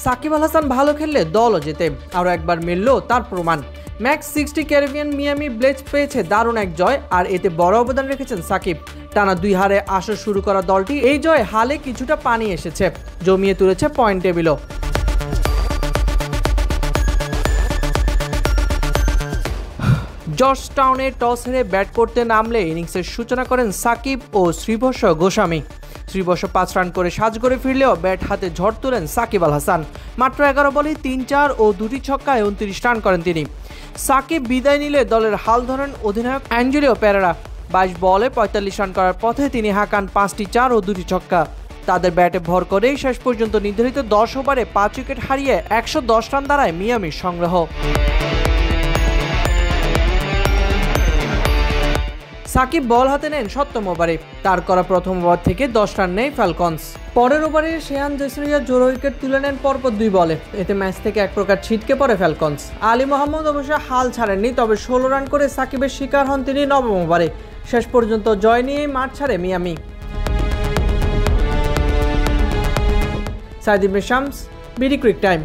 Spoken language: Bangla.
সাকিব আল হাসান ভালো খেললে দলও জেতে, আরও একবার মিলল তার প্রমাণ। ম্যাক্স 60 ক্যারিবিয়ান মিয়ামি ব্লেজ পেয়েছে দারুণ এক জয়, আর এতে বড় অবদান রেখেছেন সাকিব। টানা 2 হারে আসর শুরু করা দলটি এই জয় হালে কিছুটা পানি এসেছে, জমিয়ে তুলেছে পয়েন্ট টেবিলও। জর্জটাউনে টস হেরে ব্যাট করতে নামলে ইনিংসের সূচনা করেন সাকিব ও শ্রীবর্ষ গোস্বামী। শ্রীবর্ষ 5 রান করে সাজগড়ে ফিরলেও ব্যাট হাতে ঝড় তোলেন সাকিব আল হাসান। মাত্র 11 বলে 3-4 ও 2টি ছক্কায় 29 রান করেন তিনি। সাকিব বিদায় নিলে দলের হাল ধরেন অধিনায়ক অ্যাঞ্জেলিও পেরেরা। 22 বলে 45 রান করার পথে তিনি হাঁকান 5টি 4 ও 2টি ছক্কা। তাদের ব্যাটে ভর করেই শেষ পর্যন্ত নির্ধারিত 10 ওভারে 5 উইকেট হারিয়ে 110 রান দাঁড়ায় মিয়ামির সংগ্রহ। সাকিব বল হাতে নেন 7ম ওভারে, তার করা প্রথম ওভার থেকে 10 রান নেয় ফ্যালকনস। পরের ওভারে শেয়ান জেসরিয়া জোড়া উইকেট তুলে নেন পরপর 2 বলে, এতে ম্যাচ থেকে এক প্রকার ছিটকে পড়ে ফ্যালকনস। আলী মোহাম্মদ অবশ্য হাল ছাড়েননি, তবে 16 রান করে সাকিবের শিকার হন তিনি 9ম ওভারে। শেষ পর্যন্ত জয় নিয়েই মাঠ ছাড়ে মিয়ামি। সাইদ ইবনে শামস, বিডি ক্রিক টাইম।